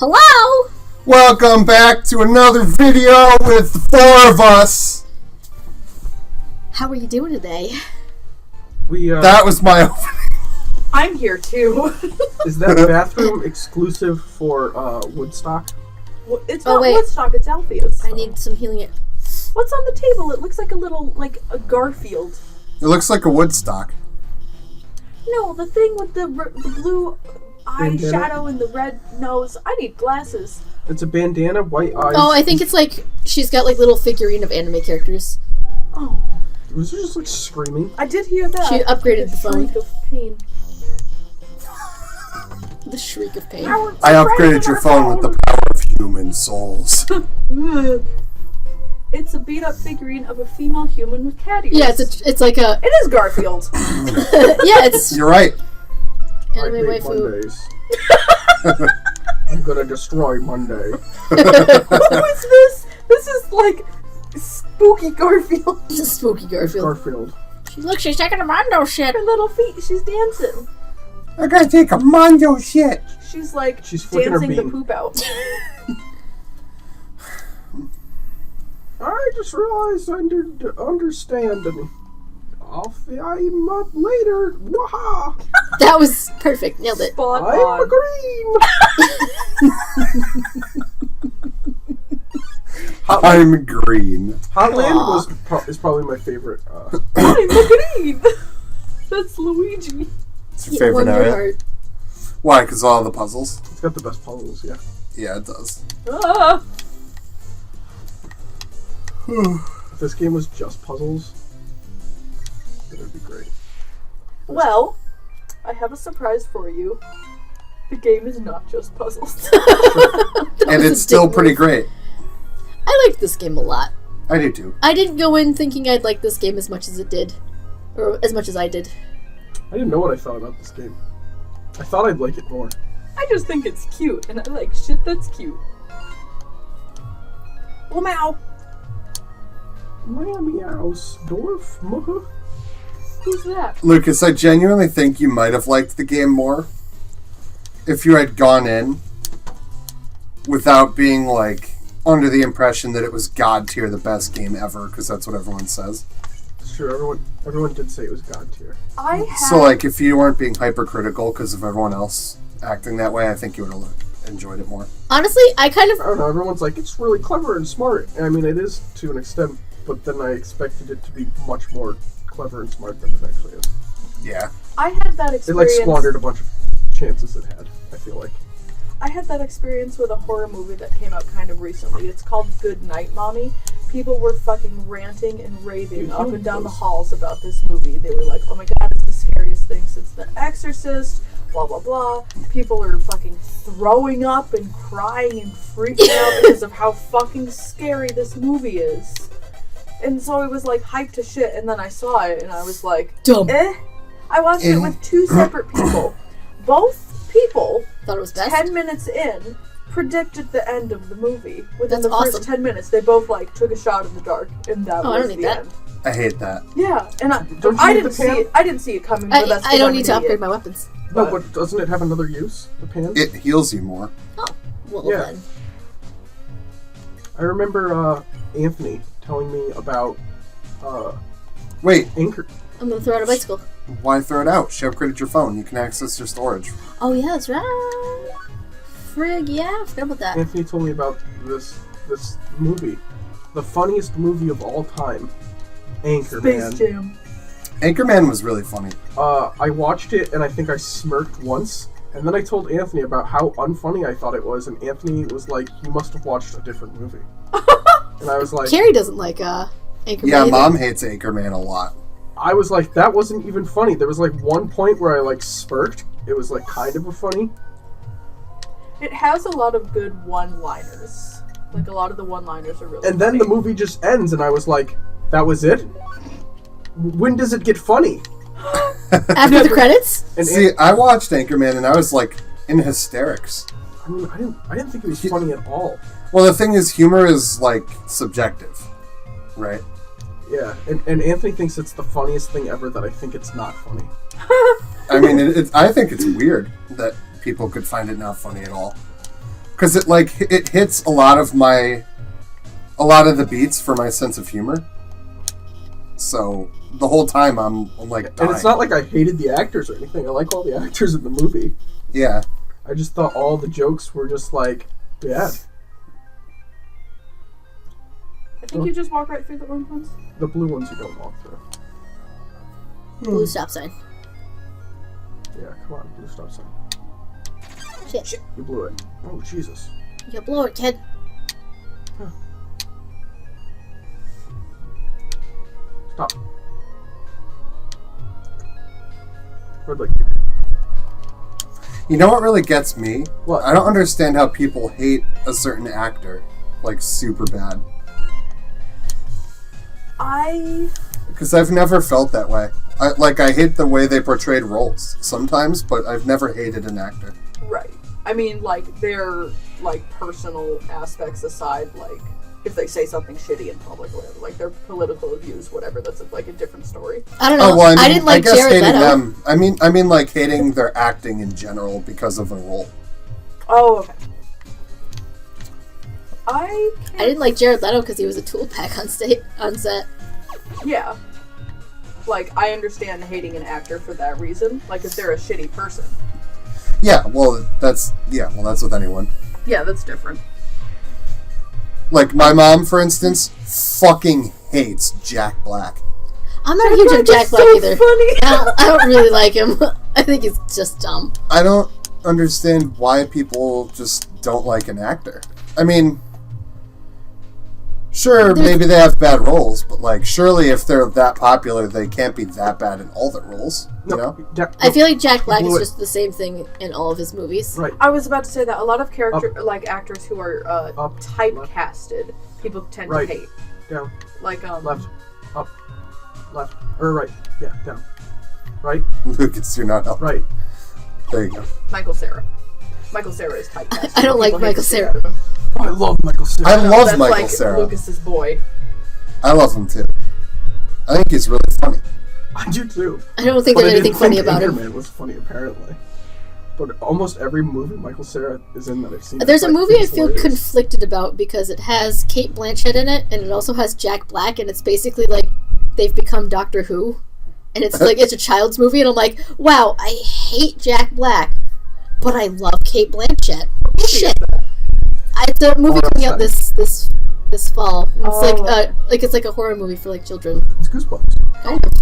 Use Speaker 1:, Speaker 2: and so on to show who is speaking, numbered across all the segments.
Speaker 1: Hello?
Speaker 2: Welcome back to another video with the four of us.
Speaker 1: How are you doing today?
Speaker 2: That was my opening.
Speaker 3: I'm here too.
Speaker 4: Is that bathroom exclusive for Woodstock?
Speaker 3: Well, it's not Woodstock, it's Alpheus.
Speaker 1: I need some healing.
Speaker 3: What's on the table? It looks like a little, a Garfield.
Speaker 2: It looks like a Woodstock.
Speaker 3: No, the thing with the blue
Speaker 4: Bandana?
Speaker 3: eyeshadow and the red nose. I need glasses.
Speaker 4: It's a bandana, white eyes.
Speaker 1: Oh, I think it's like she's got like little figurine of anime characters.
Speaker 3: Oh.
Speaker 4: Was it just like screaming?
Speaker 3: I did hear that.
Speaker 1: She upgraded the phone.
Speaker 3: Shriek of pain.
Speaker 1: The shriek of pain.
Speaker 2: I upgraded your phone with the power of human souls.
Speaker 3: It's a beat up figurine of a female human with cat ears.
Speaker 1: Yeah, it's like a...
Speaker 3: It is Garfield.
Speaker 1: Yeah, it's...
Speaker 2: You're right.
Speaker 1: Anime
Speaker 4: I hate
Speaker 1: waifu.
Speaker 4: Mondays. I'm gonna destroy Monday.
Speaker 3: Who is this? This is like spooky Garfield.
Speaker 1: It's a spooky Garfield.
Speaker 4: Garfield.
Speaker 1: Look, she's taking a Mondo shit.
Speaker 3: Her little feet. She's dancing.
Speaker 2: I gotta take a Mondo shit.
Speaker 3: She's like
Speaker 4: She's flicking her
Speaker 3: dancing the
Speaker 4: bean.
Speaker 3: poop out.
Speaker 4: I just realized I understand and I'm up later. Waha!
Speaker 1: That was perfect. Nailed it.
Speaker 3: Spot
Speaker 4: I'm
Speaker 3: on.
Speaker 4: green!
Speaker 2: I'm green.
Speaker 4: Hotland is probably my favorite.
Speaker 3: I'm green. That's Luigi.
Speaker 2: It's your favorite
Speaker 1: Wonder
Speaker 2: area?
Speaker 1: Heart.
Speaker 2: Why? Because all the puzzles?
Speaker 4: It's got the best puzzles, yeah.
Speaker 2: Yeah, it does.
Speaker 3: Ah.
Speaker 4: If this game was just puzzles, it would be great.
Speaker 3: Well, I have a surprise for you. The game is not just puzzles.
Speaker 2: And it's still pretty great.
Speaker 1: I liked this game a lot.
Speaker 2: I do too.
Speaker 1: I didn't go in thinking I'd like this game as much as it did. Or as much as I did.
Speaker 4: I didn't know what I thought about this game. I thought I'd like it more.
Speaker 3: I just think it's cute, and I like shit that's cute. Well, meow.
Speaker 4: Miami House, Dorf, Muha.
Speaker 3: Who's that?
Speaker 2: Lucas, I genuinely think you might have liked the game more if you had gone in without being like under the impression that it was God tier the best game ever, because that's what everyone says.
Speaker 4: It's true, everyone did say it was God tier.
Speaker 3: I have...
Speaker 2: So like if you weren't being hypercritical because of everyone else acting that way, I think you would have enjoyed it more.
Speaker 1: Honestly, I kind of...
Speaker 4: I don't know, everyone's like, it's really clever and smart. And I mean, it is to an extent, but then I expected it to be much more clever and smart than it actually is.
Speaker 2: Yeah.
Speaker 3: I had that experience...
Speaker 4: It like squandered a bunch of chances it had, I feel like.
Speaker 3: I had that experience with a horror movie that came out kind of recently. It's called Good Night, Mommy. People were fucking ranting and raving up and down the halls about this movie. They were like, oh my god, it's the scariest thing since The Exorcist, blah blah blah. People are fucking throwing up and crying and freaking out because of how fucking scary this movie is. And so it was like hyped to shit, and then I saw it and I was like,
Speaker 1: Dumb.
Speaker 3: I watched it with two separate people. Both people,
Speaker 1: Thought it was best.
Speaker 3: 10 minutes in, predicted the end of the movie. Within
Speaker 1: That's
Speaker 3: the first
Speaker 1: awesome.
Speaker 3: 10 minutes, they both like took a shot in the dark, and that
Speaker 1: Oh, I
Speaker 3: was
Speaker 1: don't need
Speaker 3: the
Speaker 1: that.
Speaker 3: end.
Speaker 2: I hate that.
Speaker 3: Yeah, and
Speaker 4: Don't you
Speaker 3: I
Speaker 4: need
Speaker 3: didn't
Speaker 4: the
Speaker 3: see
Speaker 4: pan?
Speaker 3: it. I didn't see it coming. But that's
Speaker 1: I don't
Speaker 3: I'm
Speaker 1: need
Speaker 3: an
Speaker 1: to upgrade
Speaker 3: idiot.
Speaker 1: my weapons.
Speaker 4: No, but doesn't it have another use, the pan?
Speaker 2: It heals you more.
Speaker 1: Oh, well
Speaker 4: Yeah.
Speaker 1: then.
Speaker 4: I remember Anthony telling me about
Speaker 2: Wait,
Speaker 4: Anchor.
Speaker 1: I'm gonna throw out a bicycle.
Speaker 2: why throw it out? She upgraded your phone. You can access your storage.
Speaker 1: Oh yeah, that's right. Frig, yeah, I forgot about that.
Speaker 4: Anthony told me about this movie. The funniest movie of all time. Anchorman.
Speaker 3: Space Jam.
Speaker 2: Anchorman was really funny.
Speaker 4: I watched it and I think I smirked once. And then I told Anthony about how unfunny I thought it was, and Anthony was like, you must have watched a different movie. And I was like...
Speaker 1: Carrie doesn't like Anchorman.
Speaker 2: Yeah,
Speaker 1: either.
Speaker 2: Mom hates Anchorman a lot.
Speaker 4: I was like, that wasn't even funny. There was like one point where I like smirked. It was like kind of a funny.
Speaker 3: It has a lot of good one-liners. Like a lot of the one-liners are really.
Speaker 4: And then
Speaker 3: funny.
Speaker 4: the movie just ends, and I was like, that was it? When does it get funny?
Speaker 1: After the credits?
Speaker 4: And
Speaker 2: See, I watched Anchorman and I was like in hysterics.
Speaker 4: I mean, I didn't think it was funny at all.
Speaker 2: Well, the thing is, humor is like subjective, right?
Speaker 4: Yeah, and Anthony thinks it's the funniest thing ever that I think it's not funny.
Speaker 2: I mean, I think it's weird that people could find it not funny at all. because it hits a lot of the beats for my sense of humor. So the whole time I'm like dying.
Speaker 4: And it's not like I hated the actors or anything. I like all the actors in the movie.
Speaker 2: Yeah.
Speaker 4: I just thought all the jokes were just like bad.
Speaker 3: I think you just walk right through the orange ones.
Speaker 4: The blue ones you don't walk through.
Speaker 1: Blue stop sign.
Speaker 4: Yeah, come on, blue stop sign.
Speaker 1: Shit.
Speaker 4: You blew it. Oh, Jesus.
Speaker 1: You blow it, kid.
Speaker 4: Stop. Red light.
Speaker 2: You know what really gets me?
Speaker 4: What?
Speaker 2: I don't understand how people hate a certain actor, like, super bad. Because I've never felt that way. I hate the way they portrayed roles sometimes, but I've never hated an actor.
Speaker 3: Right. I mean, like, their, like, personal aspects aside, like, if they say something shitty in public or whatever, like, their political views, whatever, that's, like, a different story.
Speaker 1: I don't know.
Speaker 2: Oh, well,
Speaker 1: I didn't like
Speaker 2: guess
Speaker 1: Jared
Speaker 2: hating
Speaker 1: Leto.
Speaker 2: them. I mean, like, hating their acting in general because of a role.
Speaker 3: Oh, okay. I
Speaker 1: didn't like Jared Leto because he was a tool pack on set.
Speaker 3: Yeah. Like, I understand hating an actor for that reason. Like, if they're a shitty person.
Speaker 2: Yeah, well, that's with anyone.
Speaker 3: Yeah, that's different.
Speaker 2: Like, my mom, for instance, fucking hates Jack Black.
Speaker 1: I'm not huge on Jack Black either.
Speaker 3: Funny.
Speaker 1: I don't really like him. I think he's just dumb.
Speaker 2: I don't understand why people just don't like an actor. I mean, sure, maybe they have bad roles, but, like, surely if they're that popular, they can't be that bad in all their roles, you know?
Speaker 1: I feel like Jack Black is just the same thing in all of his movies.
Speaker 4: Right.
Speaker 3: I was about to say that a lot of actors who are typecasted, people tend to hate.
Speaker 4: Down.
Speaker 3: Like,
Speaker 4: Left. Up. Left. Or right. Yeah, down. Right.
Speaker 2: Lucas, you're not helping.
Speaker 4: Right.
Speaker 2: There you go.
Speaker 3: Michael Cera. Michael Cera is typecasted.
Speaker 1: I don't like
Speaker 3: People hate
Speaker 1: Michael
Speaker 3: the shit
Speaker 1: Cera.
Speaker 3: out of him.
Speaker 4: Oh, I love Michael Cera.
Speaker 2: I love
Speaker 3: That's
Speaker 2: Michael
Speaker 3: like
Speaker 2: Cera.
Speaker 3: Lucas's boy.
Speaker 2: I love him too. I think he's really funny.
Speaker 4: I do too.
Speaker 1: I don't think
Speaker 4: But
Speaker 1: there's
Speaker 4: I
Speaker 1: anything
Speaker 4: didn't
Speaker 1: funny
Speaker 4: think
Speaker 1: about him.
Speaker 4: Anchorman was funny, apparently. But almost every movie Michael Cera is in that I've seen.
Speaker 1: There's a movie I feel
Speaker 4: hilarious.
Speaker 1: conflicted about because it has Kate Blanchett in it, and it also has Jack Black, and it's basically like they've become Doctor Who. And it's like, it's a child's movie, and I'm like, wow, I hate Jack Black, but I love Kate Blanchett. Shit. It's a movie coming out this fall. It's it's like a horror movie for like children.
Speaker 4: It's Goosebumps.
Speaker 1: Kind of.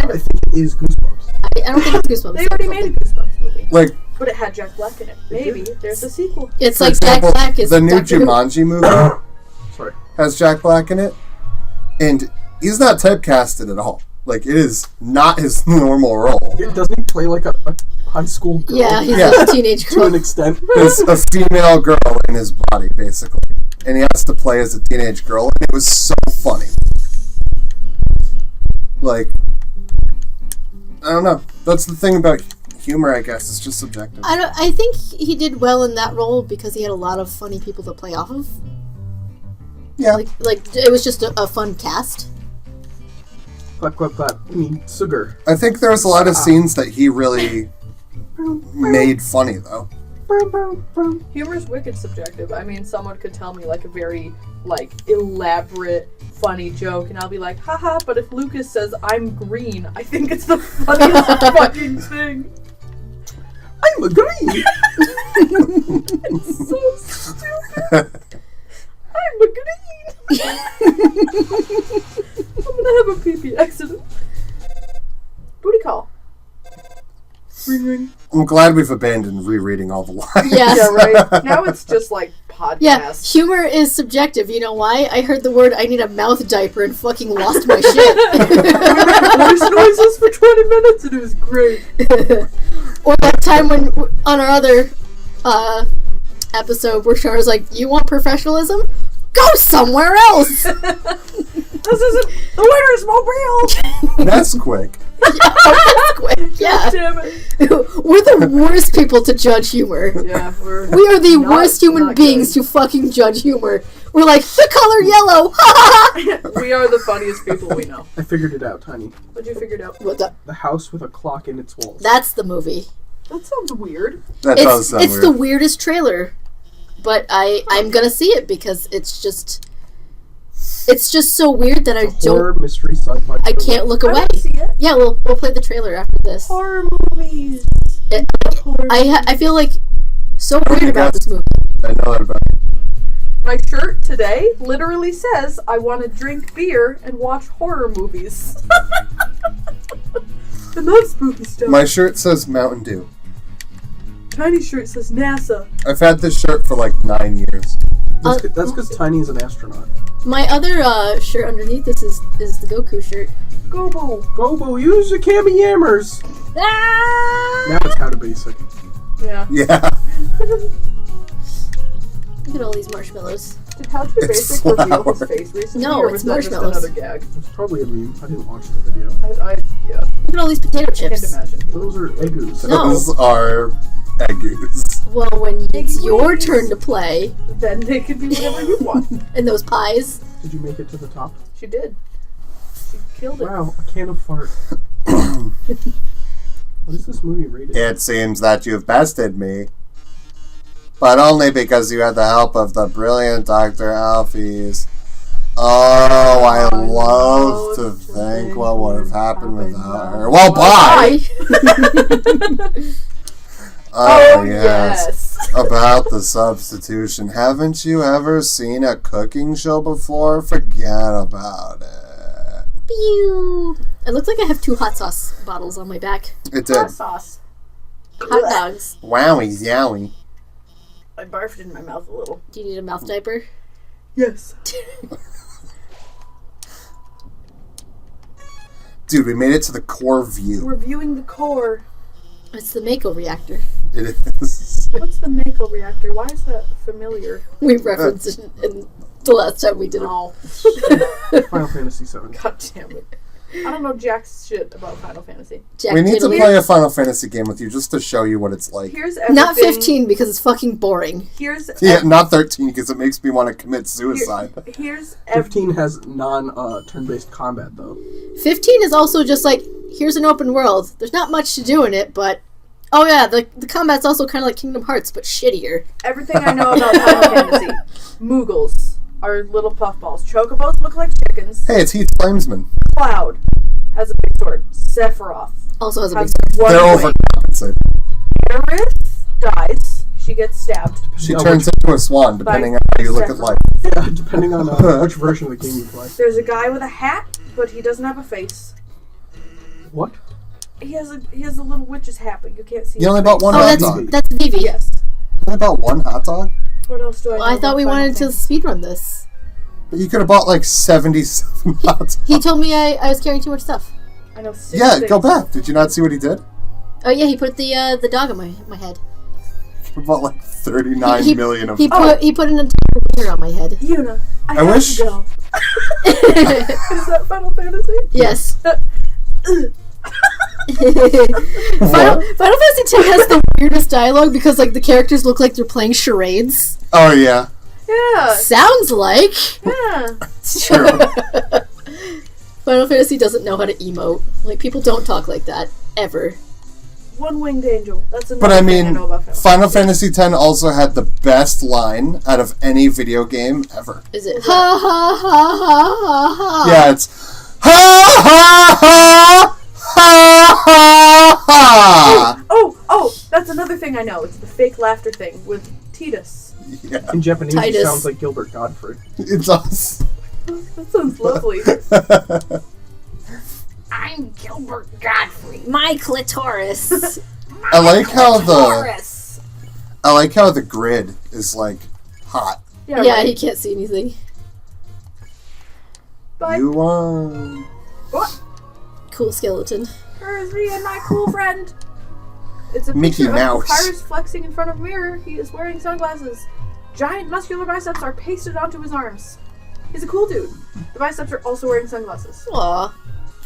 Speaker 4: I think it is Goosebumps.
Speaker 1: I don't think it's Goosebumps.
Speaker 3: They already made a Goosebumps movie.
Speaker 2: Like,
Speaker 3: But it had Jack Black in it. Maybe there's a sequel.
Speaker 1: It's
Speaker 2: for
Speaker 1: like
Speaker 2: example,
Speaker 1: Jack Black is
Speaker 2: the new
Speaker 1: Doctor Who.
Speaker 2: Jumanji movie
Speaker 4: Sorry.
Speaker 2: has Jack Black in it, and he's not typecasted at all. Like, it is not his normal role.
Speaker 4: Yeah, doesn't he play like a high school girl?
Speaker 1: Yeah, he's
Speaker 2: Yeah.
Speaker 1: like a teenage
Speaker 4: To
Speaker 1: girl.
Speaker 4: an extent.
Speaker 2: There's a female girl in his body, basically. And he has to play as a teenage girl, and it was so funny. Like, I don't know. That's the thing about humor, I guess. It's just subjective.
Speaker 1: I think he did well in that role because he had a lot of funny people to play off of.
Speaker 2: Yeah.
Speaker 1: Like it was just a fun cast.
Speaker 4: Clap, clap, clap. I mean, sugar.
Speaker 2: I think there was a lot of scenes that he really made funny, though.
Speaker 3: Humor's wicked subjective. I mean, someone could tell me like a very like elaborate, funny joke, and I'll be like, haha. But if Lucas says I'm green, I think it's the funniest fucking thing.
Speaker 4: I'm a green!
Speaker 3: It's so stupid. I'm a green. I'm gonna have a pee-pee accident. Booty call. Ring ring.
Speaker 2: I'm glad we've abandoned rereading all the lines.
Speaker 1: Yes.
Speaker 3: Yeah, right. Now it's just like podcast.
Speaker 1: Yeah, humor is subjective. You know why? I heard the word I need a mouth diaper and fucking lost my shit.
Speaker 3: Voice noises for 20 minutes and it was great.
Speaker 1: Or that time when, on our other episode, where Char was like, you want professionalism? Go somewhere else!
Speaker 3: This isn't the winner's mobile!
Speaker 2: That's quick.
Speaker 1: Quick, yeah.
Speaker 3: Damn it.
Speaker 1: We're the worst people to judge humor.
Speaker 3: Yeah,
Speaker 1: We are the
Speaker 3: Not-
Speaker 1: worst human
Speaker 3: not
Speaker 1: beings
Speaker 3: good.
Speaker 1: to fucking judge humor. We're like, the color yellow! Ha ha ha!
Speaker 3: We are the funniest people we know.
Speaker 4: I figured it out, Tiny.
Speaker 3: What'd you figure it out?
Speaker 1: What the?
Speaker 4: The house with a clock in its walls.
Speaker 1: That's the movie.
Speaker 3: That sounds weird.
Speaker 2: That does sound
Speaker 1: It's
Speaker 2: weird.
Speaker 1: the weirdest trailer. but I'm gonna see it because it's just so weird that
Speaker 4: Horror, mystery, sci-fi.
Speaker 1: I can't look
Speaker 3: I
Speaker 1: away.
Speaker 3: want to see it.
Speaker 1: Yeah, we'll play the trailer after this.
Speaker 3: Horror movies.
Speaker 1: I feel like so weird about this movie.
Speaker 2: I know that about it.
Speaker 3: My shirt today literally says, I want to drink beer and watch horror movies. I love spooky stuff.
Speaker 2: My shirt says Mountain Dew.
Speaker 3: Tiny shirt says NASA.
Speaker 2: I've had this shirt for like 9 years.
Speaker 4: That's because Tiny is an astronaut.
Speaker 1: My other shirt underneath this is the Goku shirt.
Speaker 3: Gobo.
Speaker 4: Gobo, use your Kami Yammers!
Speaker 1: Ah!
Speaker 4: Now it's kind of basic.
Speaker 3: Yeah.
Speaker 2: Yeah.
Speaker 1: Look at all these marshmallows.
Speaker 3: Did How to Be
Speaker 2: It's
Speaker 3: Basic reveal
Speaker 2: flour.
Speaker 3: his face recently?
Speaker 1: No,
Speaker 3: or
Speaker 1: it's
Speaker 3: was that just
Speaker 1: marshmallows.
Speaker 3: another gag?
Speaker 4: It's probably a meme. I didn't watch the video.
Speaker 3: Yeah.
Speaker 1: Look at all these potato
Speaker 3: I can't
Speaker 1: chips.
Speaker 3: imagine.
Speaker 4: Those are eggoos.
Speaker 1: No.
Speaker 2: Those are eggoos.
Speaker 1: Well, when it's
Speaker 3: Eggy
Speaker 1: your
Speaker 3: ways.
Speaker 1: turn to play,
Speaker 3: Then they could be whatever you want.
Speaker 1: and those pies.
Speaker 4: Did you make it to the top?
Speaker 3: She did. She killed it.
Speaker 4: Wow, a can of fart. What is this movie rated?
Speaker 2: It seems that you've bested me. But only because you had the help of the brilliant Dr. Alphys. Oh, I love to think what would have happened without her. Well, bye! Oh, yes. About the substitution. Haven't you ever seen a cooking show before? Forget about it.
Speaker 1: Pew! It looks like I have 2 hot sauce bottles on my back.
Speaker 2: It did.
Speaker 3: Hot sauce.
Speaker 1: Hot dogs.
Speaker 2: Wowie zowie.
Speaker 3: I barfed in my mouth a little.
Speaker 1: Do you need a mouth diaper?
Speaker 3: Yes.
Speaker 2: Dude, we made it to the core view.
Speaker 3: We're viewing the core.
Speaker 1: It's the Mako reactor.
Speaker 2: It is.
Speaker 3: What's the Mako reactor? Why is that familiar?
Speaker 1: We referenced it in the last time we did it.
Speaker 3: Oh.
Speaker 4: Final Fantasy VII.
Speaker 3: God damn it. I don't know jack shit about Final Fantasy.
Speaker 1: Jack
Speaker 2: We need to
Speaker 1: Diddley.
Speaker 2: play a Final Fantasy game with you just to show you what it's like.
Speaker 3: Here's everything.
Speaker 1: Not 15 because it's fucking boring.
Speaker 3: Here's
Speaker 2: Yeah, not 13 because it makes me want to commit suicide.
Speaker 3: here's
Speaker 4: 15 has non-turn-based combat, though.
Speaker 1: 15 is also just like, here's an open world. There's not much to do in it, but... Oh yeah, the combat's also kind of like Kingdom Hearts, but shittier.
Speaker 3: everything I know about Final Fantasy. Moogles are little puffballs. Chocobos look like chickens.
Speaker 2: Hey, it's Heath Flamesman.
Speaker 3: Cloud has a big sword. Sephiroth
Speaker 1: Also has a big...
Speaker 3: has one
Speaker 2: They're
Speaker 3: blade.
Speaker 2: overcompensated.
Speaker 3: Aerith dies. She gets stabbed.
Speaker 2: She
Speaker 4: Yeah,
Speaker 2: turns into a swan, depending on how you look at life.
Speaker 4: Yeah, depending on which version of the game you play.
Speaker 3: There's a guy with a hat, but he doesn't have a face.
Speaker 4: What?
Speaker 3: He has a little witch's hat, but you can't see.
Speaker 2: You
Speaker 3: his
Speaker 2: only bought
Speaker 3: face.
Speaker 2: one
Speaker 1: Oh,
Speaker 2: hot
Speaker 1: that's
Speaker 2: dog.
Speaker 1: that's Vivi.
Speaker 3: Yes.
Speaker 2: You only bought one hot dog?
Speaker 3: What else do I know?
Speaker 1: Well, I thought
Speaker 3: about
Speaker 1: we
Speaker 3: Final
Speaker 1: wanted to
Speaker 3: Fantasy?
Speaker 1: speedrun this.
Speaker 2: But you could have bought like 77 hot dogs.
Speaker 1: He told me I was carrying too much stuff.
Speaker 3: I know 6
Speaker 2: Yeah,
Speaker 3: things.
Speaker 2: go back. Did you not see what he did?
Speaker 1: Oh yeah, he put the dog on my head.
Speaker 2: He bought like 39
Speaker 1: He-
Speaker 2: million of
Speaker 1: He put an entire wiener on my head.
Speaker 3: Yuna, I have
Speaker 2: wish-
Speaker 3: to go. Is that Final Fantasy?
Speaker 1: Yes. Final Fantasy X has the weirdest dialogue because like the characters look like they're playing charades.
Speaker 2: Oh, yeah.
Speaker 3: Yeah.
Speaker 1: Sounds like
Speaker 3: Yeah.
Speaker 2: It's true.
Speaker 1: Final Fantasy doesn't know how to emote. Like people don't talk like that ever.
Speaker 3: One-winged angel. That's another
Speaker 2: But I
Speaker 3: thing I
Speaker 2: mean,
Speaker 3: know about Final
Speaker 2: Final Fantasy X also had the best line out of any video game ever.
Speaker 1: Is it ha ha ha ha ha ha?
Speaker 2: Yeah, it's ha ha ha ha ha ha.
Speaker 3: Oh, that's another thing I know. It's the fake laughter thing with Titus.
Speaker 2: Yeah,
Speaker 4: In Japanese,
Speaker 1: Titus.
Speaker 4: it sounds like Gilbert Godfrey.
Speaker 2: it does.
Speaker 3: That sounds lovely.
Speaker 1: I'm Gilbert Godfrey. My clitoris.
Speaker 2: I like how
Speaker 1: Clitoris.
Speaker 2: the grid is like hot.
Speaker 3: Yeah,
Speaker 1: Yeah,
Speaker 3: right.
Speaker 1: he can't see anything.
Speaker 3: Bye.
Speaker 2: You won.
Speaker 3: What?
Speaker 1: Cool skeleton.
Speaker 3: Here's me and my cool friend. It's a
Speaker 2: Mickey
Speaker 3: picture
Speaker 2: Mouse.
Speaker 3: of Papyrus flexing in front of a mirror. He is wearing sunglasses. Giant muscular biceps are pasted onto his arms. He's a cool dude. The biceps are also wearing sunglasses.
Speaker 1: Aw.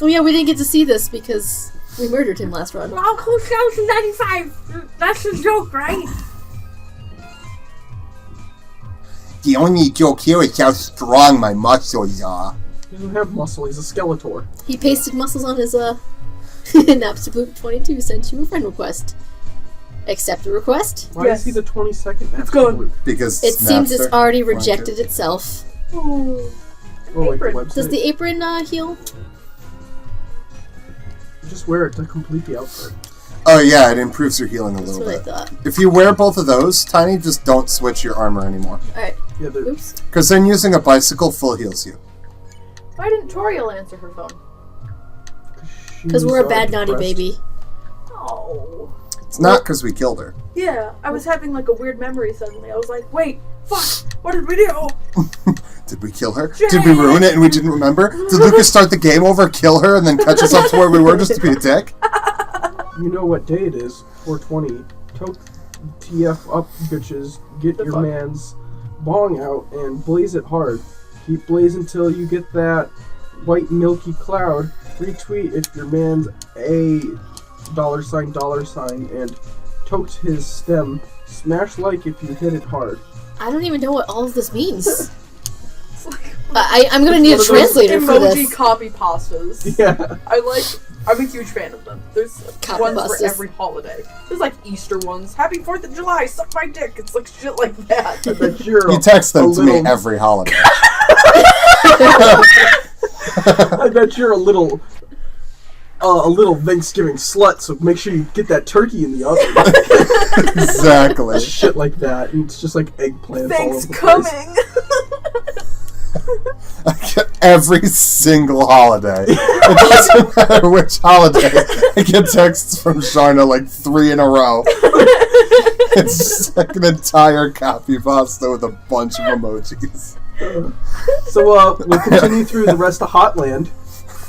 Speaker 1: Oh yeah, we didn't get to see this because we murdered him last run.
Speaker 3: Well, cool 95. That's a joke, right?
Speaker 2: The only joke here is how strong my muscles are.
Speaker 4: He doesn't have muscle, he's a Skeletor.
Speaker 1: He pasted muscles on his Napstabloop 22 sent you a friend request. Accept the request.
Speaker 4: Why is he the 22nd?
Speaker 3: It's gone.
Speaker 2: Because
Speaker 1: It seems it's
Speaker 2: Napster
Speaker 1: already
Speaker 2: wanted
Speaker 1: rejected
Speaker 2: to.
Speaker 1: itself.
Speaker 3: Oh,
Speaker 4: Oh, like the
Speaker 3: apron.
Speaker 4: website.
Speaker 1: Does the apron heal?
Speaker 4: You just wear it to complete the outfit.
Speaker 2: Oh yeah, it improves your healing a
Speaker 1: That's
Speaker 2: little
Speaker 1: what I
Speaker 2: bit.
Speaker 1: thought.
Speaker 2: If you wear both of those, Tiny, just don't switch your armor anymore.
Speaker 1: Alright.
Speaker 4: Yeah, they're,
Speaker 1: Oops.
Speaker 2: Because then using a bicycle full heals you.
Speaker 3: Why didn't Toriel answer her phone?
Speaker 1: Because we're a bad naughty
Speaker 4: depressed.
Speaker 1: baby.
Speaker 3: Oh.
Speaker 2: It's not because we killed her.
Speaker 3: Yeah, I was having like a weird memory suddenly. I was like, wait, fuck, what did we do?
Speaker 2: Did we kill her? Did we ruin it and we didn't remember? Did Lucas start the game over, kill her, and then catch us up to where we were just to be a dick?
Speaker 4: You know what day it is? 420. Toke TF up, bitches. Get
Speaker 3: The
Speaker 4: your
Speaker 3: fuck?
Speaker 4: man's bong out and blaze it hard. Keep blazing till you get that white milky cloud. Retweet if your man's a $sign and toked his stem. Smash like if you hit it hard.
Speaker 1: I don't even know what all of this means.
Speaker 3: It's like
Speaker 1: I'm gonna need a
Speaker 4: It's one of those
Speaker 1: translator for
Speaker 3: emoji
Speaker 1: this.
Speaker 3: copy pastas.
Speaker 4: Yeah.
Speaker 3: I'm a huge fan of them. There's
Speaker 1: Copy
Speaker 3: ones
Speaker 1: pastas.
Speaker 3: for every holiday. There's like Easter ones. Happy 4th of July, suck my dick. It's like shit like that.
Speaker 4: I bet you're
Speaker 2: You text them
Speaker 4: a
Speaker 2: to me
Speaker 4: little-
Speaker 2: every holiday.
Speaker 4: I bet you're a little Thanksgiving slut, so make sure you get that turkey in the oven.
Speaker 2: Exactly.
Speaker 4: Shit like that. And it's just like eggplants all over
Speaker 3: Thanks
Speaker 4: the place.
Speaker 3: coming.
Speaker 2: Every single holiday. It doesn't matter which holiday. I get texts from Sharna like 3 in a row. It's just like an entire copy pasta with a bunch of emojis.
Speaker 4: So we'll continue through the rest of Hotland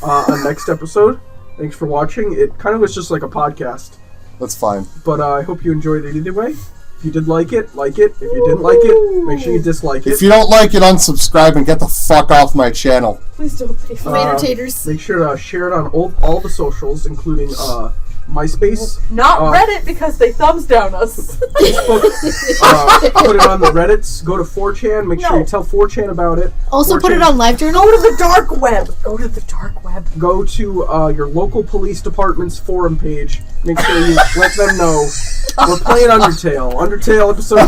Speaker 4: on next episode. Thanks for watching. It kind of was just like a podcast,
Speaker 2: That's fine.
Speaker 4: but I hope you enjoyed it either way. If you did like it, like it. If you didn't like it, make sure you dislike it.
Speaker 2: If you don't like it, unsubscribe and get the fuck off my channel.
Speaker 3: Please don't leave.
Speaker 1: Tomato taters.
Speaker 4: Make sure to share it on all the socials, including MySpace,
Speaker 3: Not Reddit because they thumbs down us.
Speaker 4: Facebook. Put it on the Reddits. Go to 4chan. Make sure
Speaker 3: No.
Speaker 4: you tell 4chan about it.
Speaker 1: Also put it
Speaker 4: 4chan.
Speaker 1: on LiveJournal.
Speaker 3: Go to the dark web. Go to the dark web.
Speaker 4: Go to your local police department's forum page. Make sure you let them know. We're playing Undertale. Undertale episode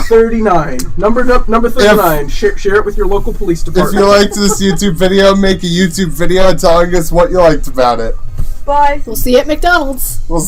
Speaker 4: 39. Number 39. Share it with your local police
Speaker 2: If
Speaker 4: department.
Speaker 2: you liked this YouTube video, make a YouTube video telling us what you liked about it.
Speaker 3: Bye.
Speaker 1: We'll see you at McDonald's.
Speaker 2: We'll